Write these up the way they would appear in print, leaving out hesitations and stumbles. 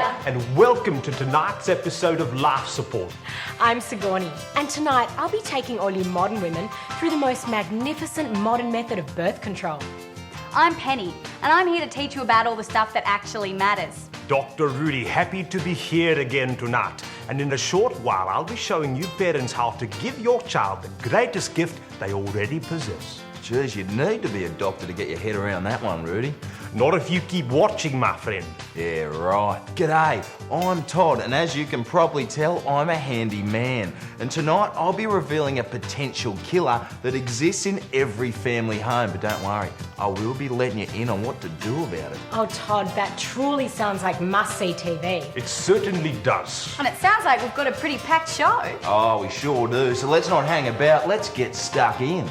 Hiya. And welcome to tonight's episode of Life Support. I'm Sigourney, and tonight I'll be taking all you modern women through the most magnificent modern method of birth control. I'm Penny, and I'm here to teach you about all the stuff that actually matters. Dr. Rudy, happy to be here again tonight. And in a short while, I'll be showing you parents how to give your child the greatest gift they already possess. Geez, you'd need to be a doctor to get your head around that one, Rudy. Not if you keep watching, my friend. Yeah, right. G'day, I'm Todd, and as you can probably tell, I'm a handy man. And tonight, I'll be revealing a potential killer that exists in every family home. But don't worry, I will be letting you in on what to do about it. Oh, Todd, that truly sounds like must-see TV. It certainly does. And it sounds like we've got a pretty packed show. Oh, we sure do. So let's not hang about, let's get stuck in.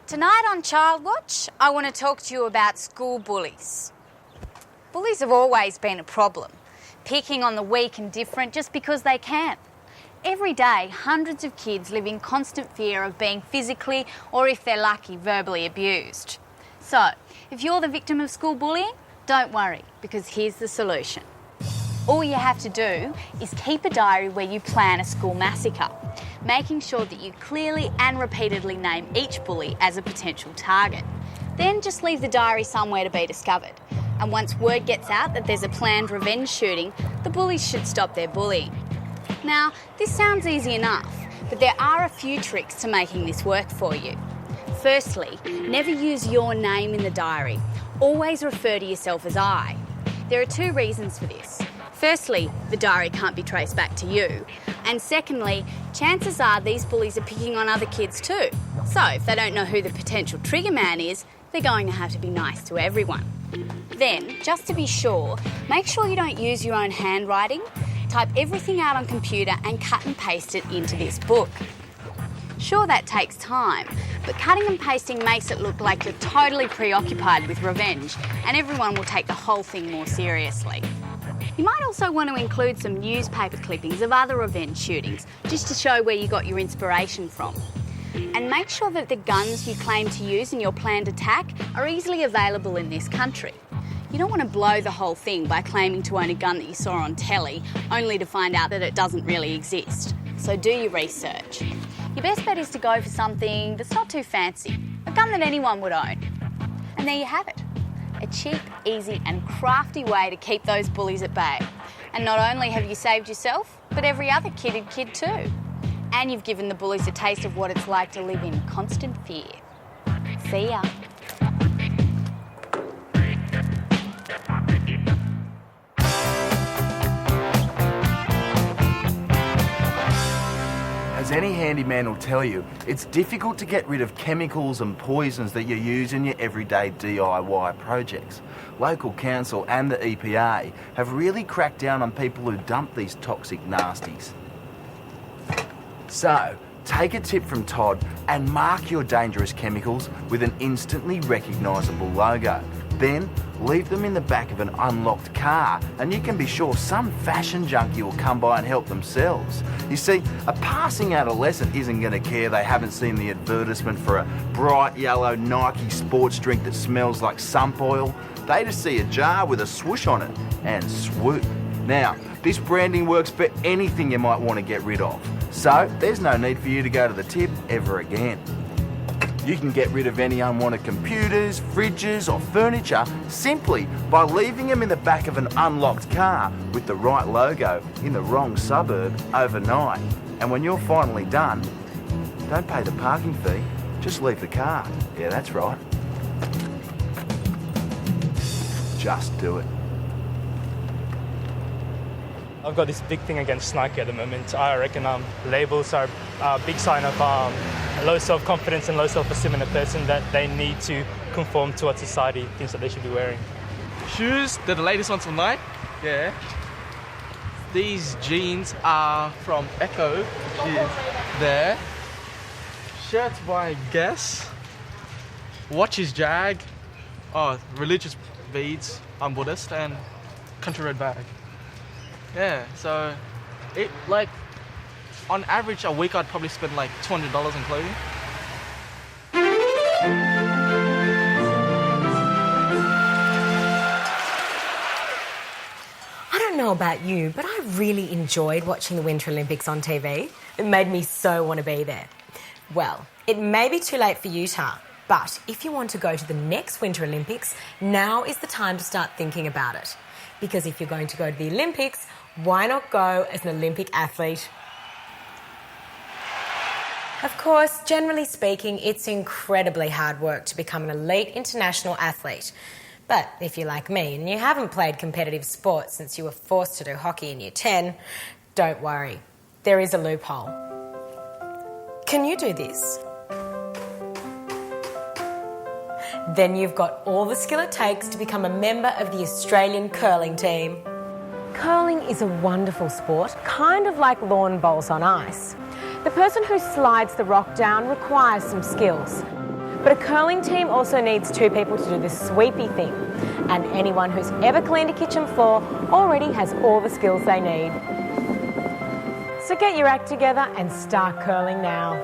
Tonight on Child Watch, I want to talk to you about school bullies. Bullies have always been a problem, picking on the weak and different just because they can. Every day, hundreds of kids live in constant fear of being physically or, if they're lucky, verbally abused. So, if you're the victim of school bullying, don't worry, because here's the solution. All you have to do is keep a diary where you plan a school massacre, making sure that you clearly and repeatedly name each bully as a potential target. Then just leave the diary somewhere to be discovered. And once word gets out that there's a planned revenge shooting, the bullies should stop their bullying. Now, this sounds easy enough, but there are a few tricks to making this work for you. Firstly, never use your name in the diary. Always refer to yourself as I. There are two reasons for this. Firstly, the diary can't be traced back to you. And secondly, chances are these bullies are picking on other kids too. So if they don't know who the potential trigger man is, they're going to have to be nice to everyone. Then, just to be sure, make sure you don't use your own handwriting. Type everything out on computer and cut and paste it into this book. Sure, that takes time, but cutting and pasting makes it look like you're totally preoccupied with revenge, and everyone will take the whole thing more seriously. You might also want to include some newspaper clippings of other revenge shootings, just to show where you got your inspiration from. And make sure that the guns you claim to use in your planned attack are easily available in this country. You don't want to blow the whole thing by claiming to own a gun that you saw on telly, only to find out that it doesn't really exist. So do your research. Your best bet is to go for something that's not too fancy, a gun that anyone would own. And there you have it. A cheap, easy and crafty way to keep those bullies at bay. And not only have you saved yourself, but every other kid too. And you've given the bullies a taste of what it's like to live in constant fear. See ya. As any handyman will tell you, it's difficult to get rid of chemicals and poisons that you use in your everyday DIY projects. Local council and the EPA have really cracked down on people who dump these toxic nasties. So, take a tip from Todd and mark your dangerous chemicals with an instantly recognisable logo. Then, leave them in the back of an unlocked car and you can be sure some fashion junkie will come by and help themselves. You see, a passing adolescent isn't going to care they haven't seen the advertisement for a bright yellow Nike sports drink that smells like sump oil. They just see a jar with a swoosh on it and swoop. Now, this branding works for anything you might want to get rid of. So, there's no need for you to go to the tip ever again. You can get rid of any unwanted computers, fridges or furniture simply by leaving them in the back of an unlocked car with the right logo in the wrong suburb overnight. And when you're finally done, don't pay the parking fee, just leave the car. Yeah, that's right. Just do it. I've got this big thing against Nike at the moment. I reckon labels are a big sign of low self-confidence and low self-esteem in a person, that they need to conform to what society thinks that they should be wearing. Shoes, they're the latest ones from Nike. Yeah. These jeans are from Echo. There. Shirts by Guess. Watches Jag. Oh, religious beads. I'm Buddhist. And country road bag. Yeah, so it like on average a week I'd probably spend like $200 on clothing. know about you, but I really enjoyed watching the Winter Olympics on TV. It made me so want to be there. Well, it may be too late for Utah, but if you want to go to the next Winter Olympics, now is the time to start thinking about it. Because if you're going to go to the Olympics, why not go as an Olympic athlete? Of course, generally speaking, it's incredibly hard work to become an elite international athlete. But if you're like me and you haven't played competitive sports since you were forced to do hockey in year 10, don't worry, there is a loophole. Can you do this? Then you've got all the skill it takes to become a member of the Australian curling team. Curling is a wonderful sport, kind of like lawn bowls on ice. The person who slides the rock down requires some skills. But a curling team also needs 2 people to do the sweepy thing. And anyone who's ever cleaned a kitchen floor already has all the skills they need. So get your act together and start curling now.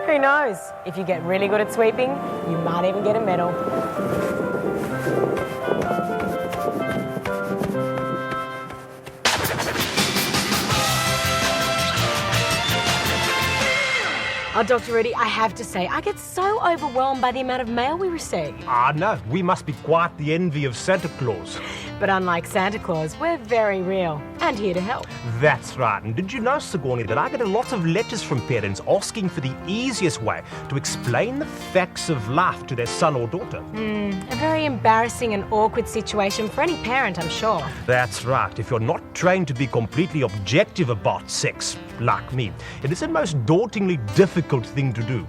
Who knows? If you get really good at sweeping, you might even get a medal. Oh, Dr. Rudy, I have to say, I get so overwhelmed by the amount of mail we receive. No, we must be quite the envy of Santa Claus. But unlike Santa Claus, we're very real and here to help. That's right. And did you know, Sigourney, that I get a lot of letters from parents asking for the easiest way to explain the facts of life to their son or daughter? A very embarrassing and awkward situation for any parent, I'm sure. That's right. If you're not trained to be completely objective about sex, like me, it is a most dauntingly difficult thing to do.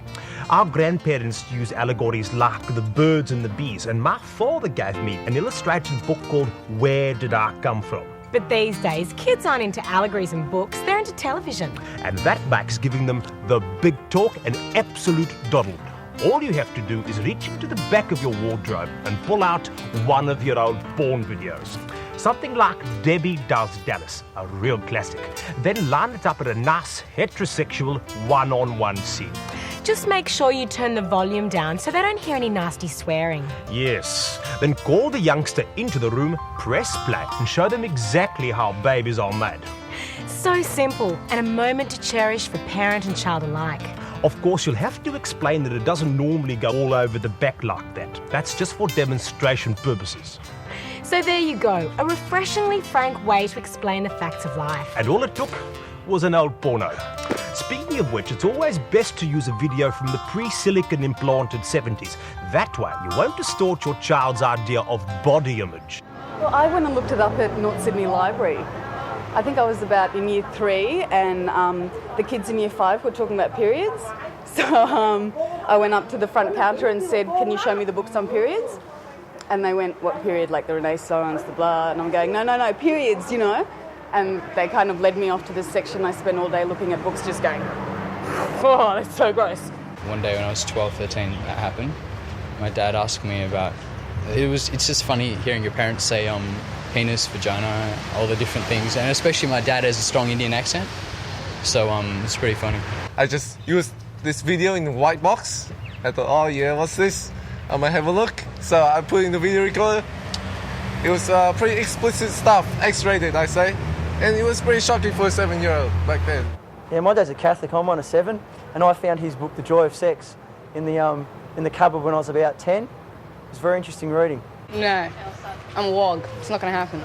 Our grandparents used allegories like the birds and the bees, and my father gave me an illustrated book called Where Did I Come From? But these days, kids aren't into allegories and books, they're into television. And that makes giving them the big talk an absolute doddle. All you have to do is reach into the back of your wardrobe and pull out one of your old porn videos. Something like Debbie Does Dallas, a real classic. Then line it up at a nice heterosexual one-on-one scene. Just make sure you turn the volume down so they don't hear any nasty swearing. Yes. Then call the youngster into the room, press play, and show them exactly how babies are made. So simple, and a moment to cherish for parent and child alike. Of course, you'll have to explain that it doesn't normally go all over the back like that. That's just for demonstration purposes. So there you go, a refreshingly frank way to explain the facts of life. And all it took was an old porno. Speaking of which, it's always best to use a video from the pre-silicon implanted 70s. That way, you won't distort your child's idea of body image. Well, I went and looked it up at North Sydney Library. I think I was about in year 3 and the kids in year 5 were talking about periods. So I went up to the front counter and said, can you show me the books on periods? And they went, what period? Like the Renaissance, the blah. And I'm going, no, periods, you know. And they kind of led me off to this section. I spent all day looking at books just going, oh, that's so gross. One day when I was 12, 13, that happened. My dad asked me about, it's just funny hearing your parents say penis, vagina, all the different things. And especially my dad has a strong Indian accent. So it's pretty funny. I just used this video in the white box. I thought, oh yeah, what's this? I might have a look. So I put in the video recorder. It was pretty explicit stuff, X-rated, I say. And it was pretty shocking for a 7-year-old back then. Yeah, my dad's a Catholic, I'm on a 7, and I found his book, The Joy of Sex, in the cupboard when I was about 10. It was very interesting reading. No, I'm a wog. It's not going to happen.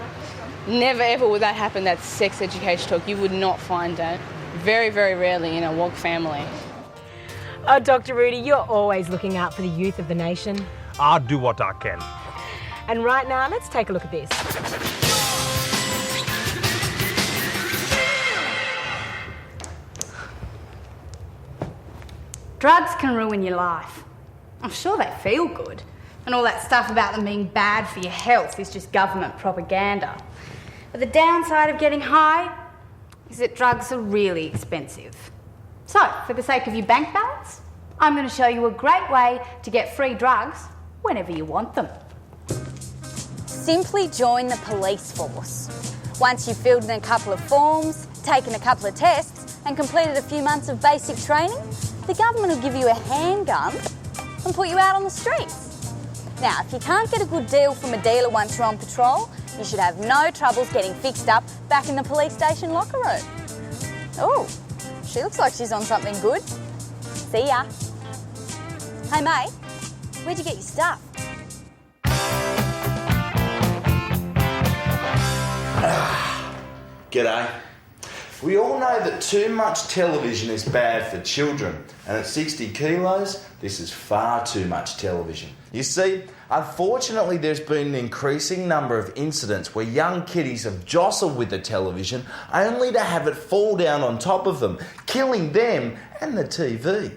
Never ever would that happen, that sex education talk. You would not find that. Very, very rarely in a wog family. Oh, Dr. Rudy, you're always looking out for the youth of the nation. I'll do what I can. And right now, let's take a look at this. Drugs can ruin your life. I'm sure they feel good. And all that stuff about them being bad for your health is just government propaganda. But the downside of getting high is that drugs are really expensive. So, for the sake of your bank balance, I'm going to show you a great way to get free drugs whenever you want them. Simply join the police force. Once you've filled in a couple of forms, taken a couple of tests, and completed a few months of basic training, the government will give you a handgun and put you out on the streets. Now, if you can't get a good deal from a dealer once you're on patrol, You should have no troubles getting fixed up back in the police station locker room. Oh, she looks like she's on something good. See ya. Hey, mate, where'd you get your stuff? G'day. We all know that too much television is bad for children, and at 60 kilos, this is far too much television. You see, unfortunately there's been an increasing number of incidents where young kiddies have jostled with the television only to have it fall down on top of them, killing them and the TV.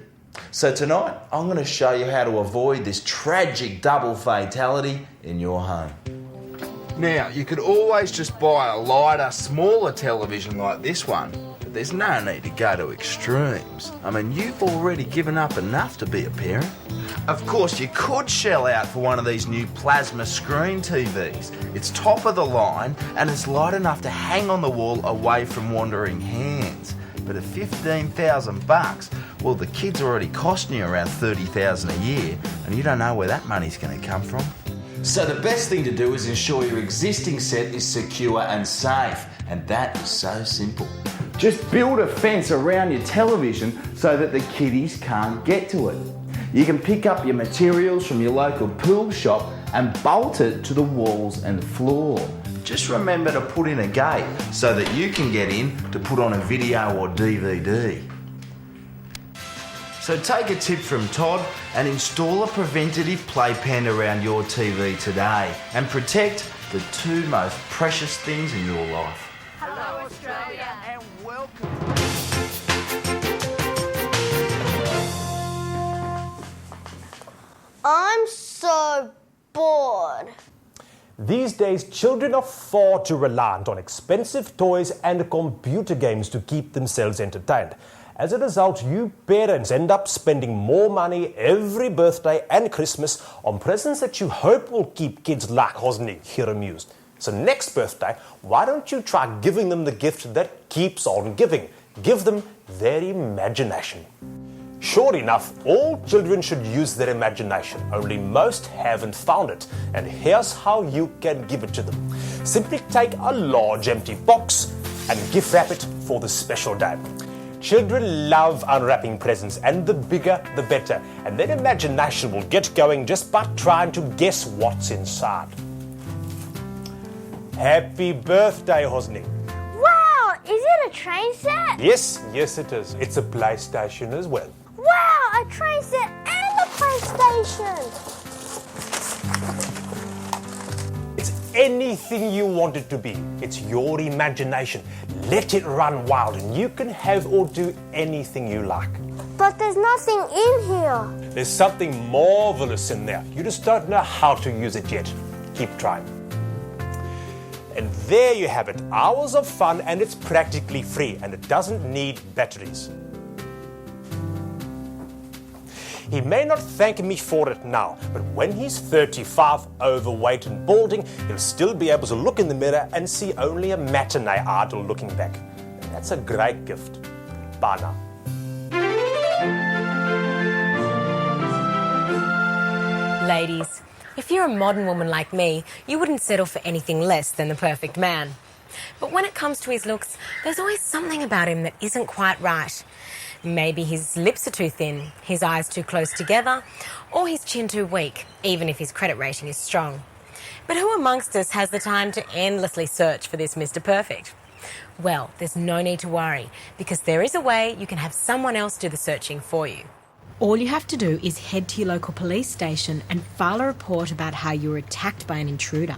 So tonight, I'm going to show you how to avoid this tragic double fatality in your home. Now, you could always just buy a lighter, smaller television like this one, but there's no need to go to extremes. I mean, you've already given up enough to be a parent. Of course, you could shell out for one of these new plasma screen TVs. It's top of the line and it's light enough to hang on the wall away from wandering hands. But at $15,000, well, the kid's already costing you around $30,000 a year, and you don't know where that money's going to come from. So the best thing to do is ensure your existing set is secure and safe, and that is so simple. Just build a fence around your television so that the kiddies can't get to it. You can pick up your materials from your local pool shop and bolt it to the walls and floor. Just remember to put in a gate so that you can get in to put on a video or DVD. So take a tip from Todd and install a preventative playpen around your TV today and protect the two most precious things in your life. Hello, Australia, and welcome. I'm so bored. These days, children are far too reliant on expensive toys and computer games to keep themselves entertained. As a result, you parents end up spending more money every birthday and Christmas on presents that you hope will keep kids like Hosni here amused. So next birthday, why don't you try giving them the gift that keeps on giving? Give them their imagination. Sure enough, all children should use their imagination, only most haven't found it. And here's how you can give it to them. Simply take a large empty box and gift wrap it for the special day. Children love unwrapping presents, and the bigger the better, and their imagination will get going just by trying to guess what's inside. Happy birthday, Hosni. Wow, is it a train set? Yes it is. It's a PlayStation as well. Wow, a train set and a PlayStation. It's anything you want it to be. It's your imagination. Let it run wild and you can have or do anything you like. But there's nothing in here. There's something marvelous in there. You just don't know how to use it yet. Keep trying. And there you have it. Hours of fun, and it's practically free, and it doesn't need batteries. He may not thank me for it now, but when he's 35, overweight and balding, he'll still be able to look in the mirror and see only a matinee idol looking back. And that's a great gift. Bye now. Ladies, if you're a modern woman like me, you wouldn't settle for anything less than the perfect man. But when it comes to his looks, there's always something about him that isn't quite right. Maybe his lips are too thin, his eyes too close together, or his chin too weak, even if his credit rating is strong. But who amongst us has the time to endlessly search for this Mr. Perfect? Well, there's no need to worry, because there is a way you can have someone else do the searching for you. All you have to do is head to your local police station and file a report about how you were attacked by an intruder.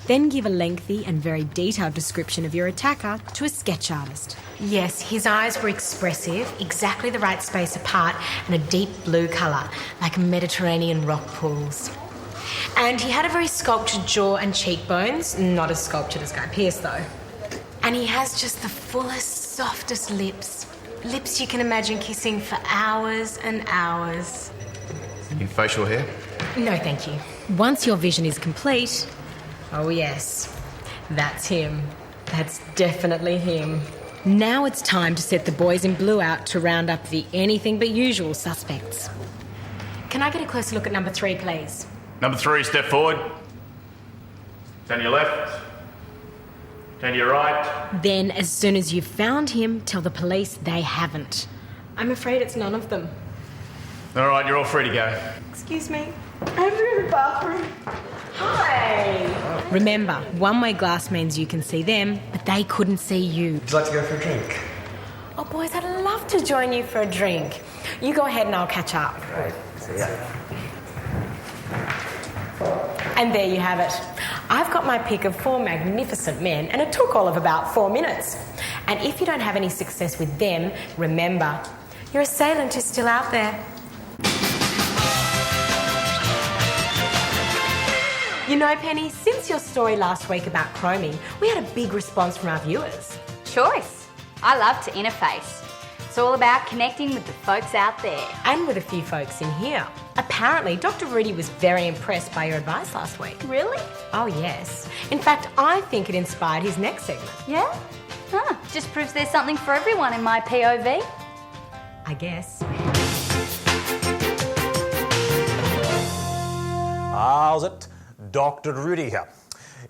Then give a lengthy and very detailed description of your attacker to a sketch artist. Yes, his eyes were expressive, exactly the right space apart, and a deep blue colour, like Mediterranean rock pools. And he had a very sculptured jaw and cheekbones, not as sculptured as Guy Pearce though. And he has just the fullest, softest lips. Lips you can imagine kissing for hours and hours. In facial hair? No, thank you. Once your vision is complete, oh yes, that's him. That's definitely him. Now it's time to set the boys in blue out to round up the anything but usual suspects. Can I get a closer look at number 3, please? Number 3, step forward. Turn your left. And you're right. Then, as soon as you've found him, tell the police they haven't. I'm afraid it's none of them. All right, you're all free to go. Excuse me. I have to go to the bathroom. Hi. Remember, one-way glass means you can see them, but they couldn't see you. Would you like to go for a drink? Oh, boys, I'd love to join you for a drink. You go ahead and I'll catch up. Great. See ya. And there you have it. I've got my pick of 4 magnificent men, and it took all of about 4 minutes. And if you don't have any success with them, remember, your assailant is still out there. You know, Penny, since your story last week about chroming, we had a big response from our viewers. Choice. I love to interface. It's all about connecting with the folks out there. And with a few folks in here. Apparently, Dr. Rudy was very impressed by your advice last week. Really? Oh, yes. In fact, I think it inspired his next segment. Yeah? Huh. Just proves there's something for everyone in my POV. I guess. How's it? Dr. Rudy here.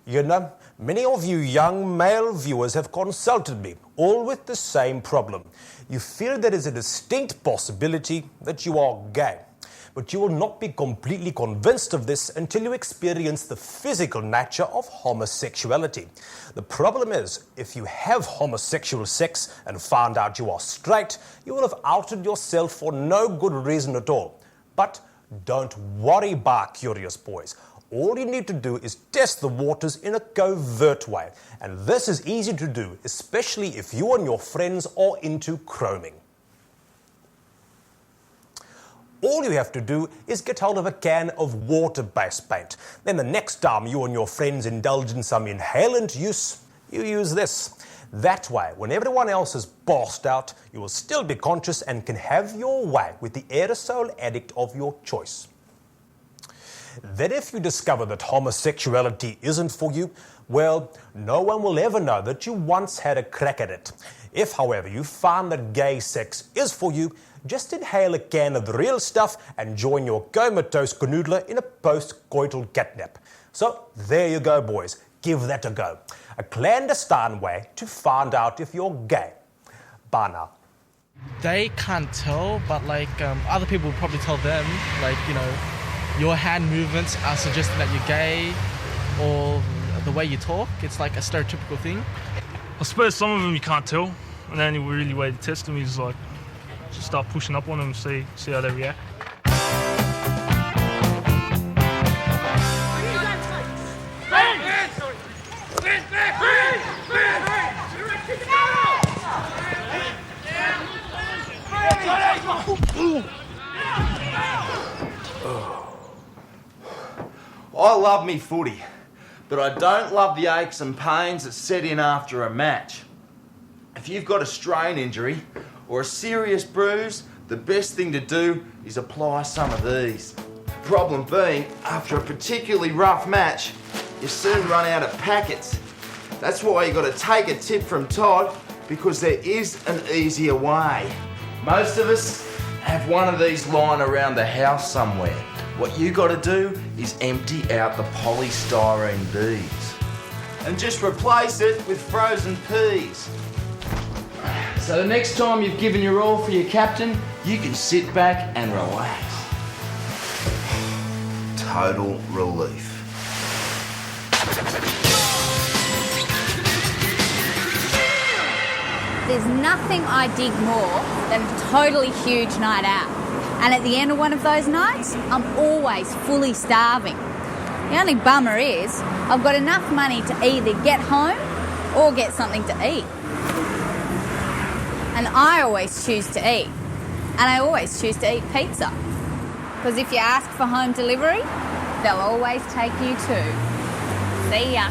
You know, many of you young male viewers have consulted me, all with the same problem. You feel there is a distinct possibility that you are gay, but you will not be completely convinced of this until you experience the physical nature of homosexuality. The problem is, if you have homosexual sex and found out you are straight, you will have outed yourself for no good reason at all. But don't worry, bar curious boys. All you need to do is test the waters in a covert way. And this is easy to do, especially if you and your friends are into chroming. All you have to do is get hold of a can of water-based paint. Then the next time you and your friends indulge in some inhalant use, you use this. That way, when everyone else is passed out, you will still be conscious and can have your way with the aerosol addict of your choice. Then if you discover that homosexuality isn't for you, well, no one will ever know that you once had a crack at it. If, however, you find that gay sex is for you, just inhale a can of the real stuff and join your comatose canoodler in a post-coital catnap. So, there you go, boys. Give that a go. A clandestine way to find out if you're gay. Bye now. They can't tell, but other people will probably tell them, your hand movements are suggesting that you're gay, or the way you talk, it's like a stereotypical thing. I suppose some of them you can't tell, and the only really way to test them is just start pushing up on them and see how they react. I love me footy, but I don't love the aches and pains that set in after a match. If you've got a strain injury or a serious bruise, the best thing to do is apply some of these. Problem being, after a particularly rough match, you soon run out of packets. That's why you've got to take a tip from Todd, because there is an easier way. Most of us have one of these lying around the house somewhere. What you got to do is empty out the polystyrene beads and just replace it with frozen peas. So the next time you've given your all for your captain, you can sit back and relax. Total relief. There's nothing I dig more than a totally huge night out. And at the end of one of those nights, I'm always fully starving. The only bummer is I've got enough money to either get home or get something to eat. And I always choose to eat. And I always choose to eat pizza. Because if you ask for home delivery, they'll always take you too. See ya.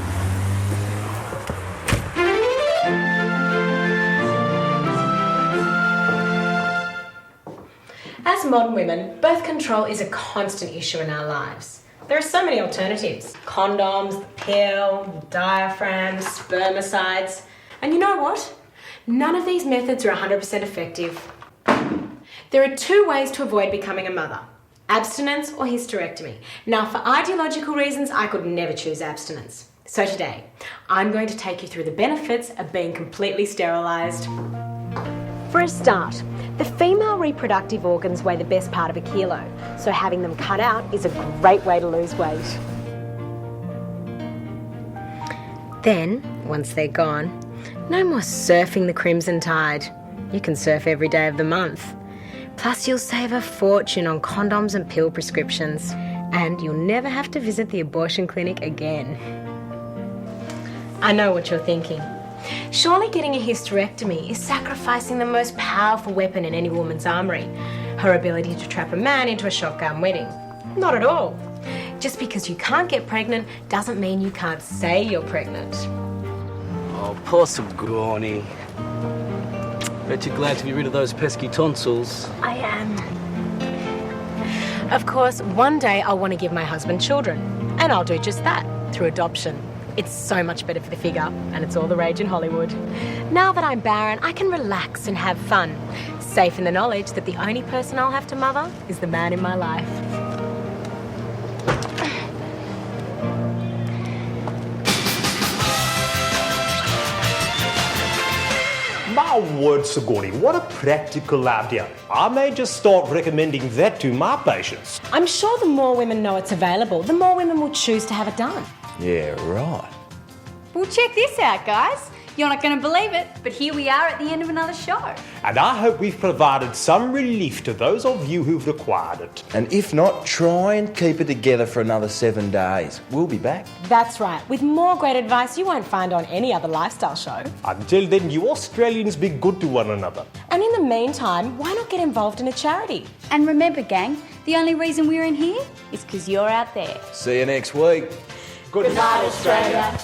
As modern women, birth control is a constant issue in our lives. There are so many alternatives. Condoms, the pill, the diaphragm, spermicides. And you know what? None of these methods are 100% effective. There are 2 ways to avoid becoming a mother: abstinence or hysterectomy. Now, for ideological reasons, I could never choose abstinence. So today, I'm going to take you through the benefits of being completely sterilised. For a start, the female reproductive organs weigh the best part of a kilo, so having them cut out is a great way to lose weight. Then, once they're gone, no more surfing the Crimson Tide. You can surf every day of the month. Plus, you'll save a fortune on condoms and pill prescriptions, and you'll never have to visit the abortion clinic again. I know what you're thinking. Surely getting a hysterectomy is sacrificing the most powerful weapon in any woman's armoury, her ability to trap a man into a shotgun wedding. Not at all. Just because you can't get pregnant doesn't mean you can't say you're pregnant. Oh, poor Sigourney. Bet you're glad to be rid of those pesky tonsils. I am. Of course, one day I'll want to give my husband children, and I'll do just that, through adoption. It's so much better for the figure, and it's all the rage in Hollywood. Now that I'm barren, I can relax and have fun, safe in the knowledge that the only person I'll have to mother is the man in my life. My word, Sigourney, what a practical idea. I may just start recommending that to my patients. I'm sure the more women know it's available, the more women will choose to have it done. Yeah, right. Well, check this out, guys. You're not going to believe it, but here we are at the end of another show. And I hope we've provided some relief to those of you who've required it. And if not, try and keep it together for another 7 days. We'll be back. That's right, with more great advice you won't find on any other lifestyle show. Until then, you Australians be good to one another. And in the meantime, why not get involved in a charity? And remember, gang, the only reason we're in here is because you're out there. See you next week. Good night, Australia.